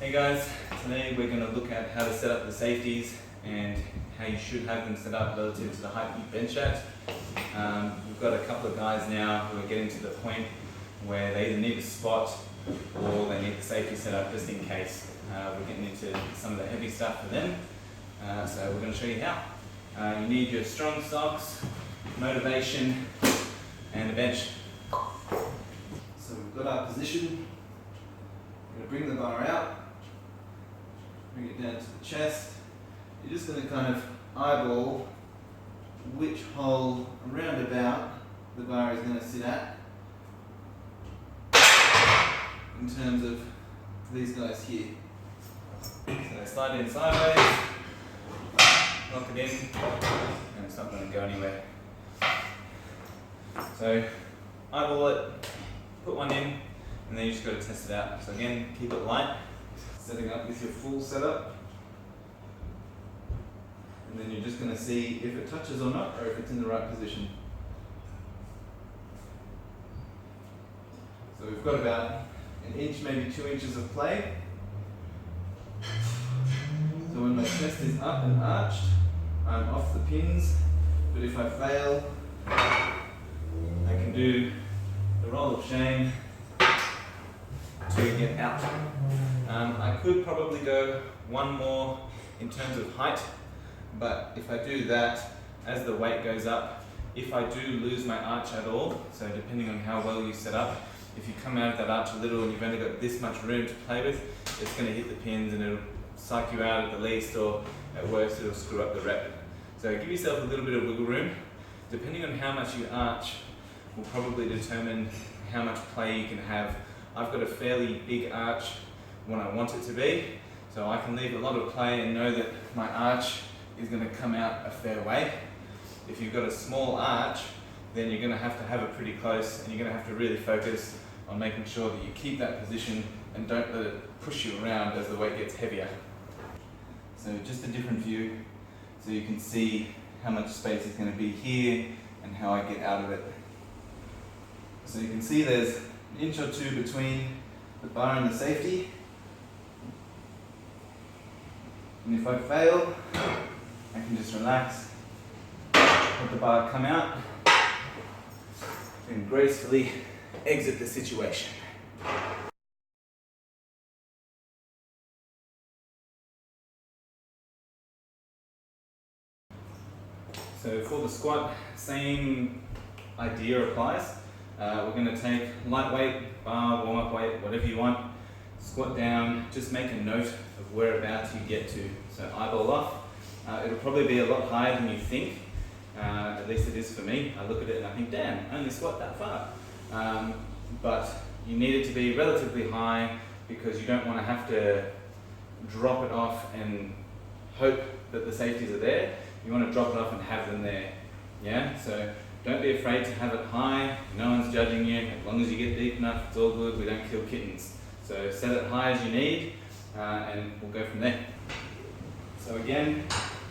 Hey guys, today we're going to look at how to set up the safeties and how you should have them set up relative to the height you bench at. We've got a couple of guys now who are getting to the point where they either need a spot or they need the safety set up just in case. We're getting into some of the heavy stuff for them, so we're going to show you how. You need your strong socks, motivation and a bench. So we've got our position. We're going to bring the bar out. Bring it down to the chest. You're just going to kind of eyeball which hole around about the bar is going to sit at in terms of these guys here. So slide in sideways, lock it in, and it's not going to go anywhere. So eyeball it, put one in, and then you just got to test it out. So again, keep it light. Setting up with your full setup, and then you're just going to see if it touches or not, or if it's in the right position. So we've got about an inch, maybe 2 inches of play. So when my chest is up and arched, I'm off the pins, but if I fail, I can do the roll of shame to get out. I could probably go one more in terms of height, but if I do that, as the weight goes up, if I do lose my arch at all, so depending on how well you set up, if you come out of that arch a little and you've only got this much room to play with, it's going to hit the pins and it'll psych you out at the least, or at worst it'll screw up the rep. So give yourself a little bit of wiggle room. Depending on how much you arch will probably determine how much play you can have. I've got a fairly big arch when I want it to be, so I can leave a lot of play and know that my arch is going to come out a fair way. If you've got a small arch, then you're going to have it pretty close, and you're going to have to really focus on making sure that you keep that position and don't let it push you around as the weight gets heavier. So just a different view, so you can see how much space is going to be here and how I get out of it. So you can see there's an inch or two between the bar and the safety. And if I fail, I can just relax, let the bar come out, and gracefully exit the situation. So for the squat, same idea applies. We're going to take lightweight, bar, warm-up weight, whatever you want, squat down, just make a note of whereabouts you get to. So eyeball off. It'll probably be a lot higher than you think, at least it is for me. I look at it and I think, damn, I only squat that far. But you need it to be relatively high because you don't want to have to drop it off and hope that the safeties are there. You want to drop it off and have them there. Yeah? So don't be afraid to have it high. No one's judging you. As long as you get deep enough, it's all good. We don't kill kittens. So set it high as you need, and we'll go from there. So again,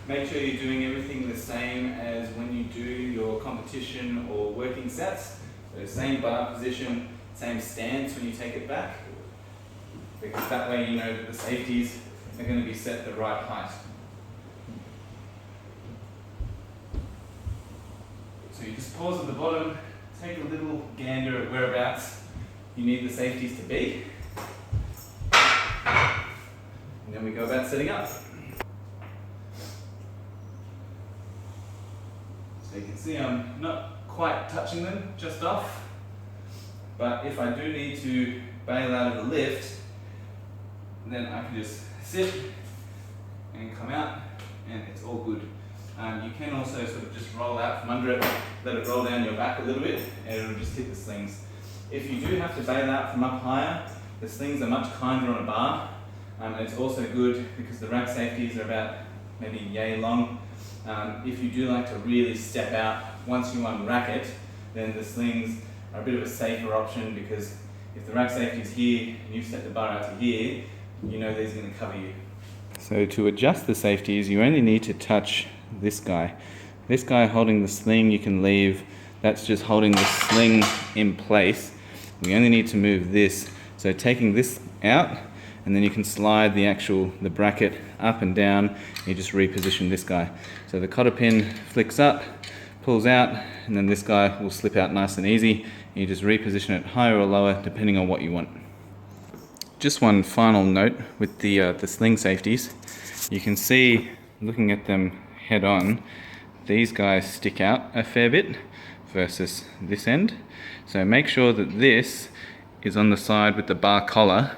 make sure you're doing everything the same as when you do your competition or working sets. So same bar position, same stance when you take it back, because that way you know that the safeties are going to be set the right height. So you just pause at the bottom, take a little gander at whereabouts you need the safeties to be, and then we go about setting up. So you can see I'm not quite touching them, just off, but if I do need to bail out of the lift, then I can just sit and come out and it's all good. You can also sort of just roll out from under it, let it roll down your back a little bit, and it'll just hit the slings. If you do have to bail out from up higher, the slings are much kinder on a bar, and it's also good because the rack safeties are about maybe yay long. If you do like to really step out, once you unrack it, then the slings are a bit of a safer option, because if the rack safety is here and you've set the bar out to here, you know these are going to cover you. So to adjust the safeties, you only need to touch this guy. This guy holding the sling you can leave. That's just holding the sling in place. We only need to move this. So taking this out and then you can slide the bracket up and down, and you just reposition this guy. So the cotter pin flicks up, pulls out, and then this guy will slip out nice and easy. You just reposition it higher or lower depending on what you want. Just one final note with the sling safeties. You can see, looking at them head on, these guys stick out a fair bit versus this end. So make sure that this is on the side with the bar collar,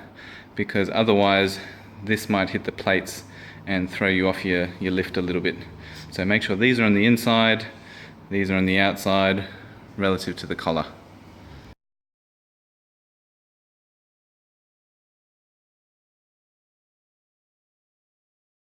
because otherwise this might hit the plates and throw you off your lift a little bit. So make sure these are on the inside, these are on the outside relative to the collar.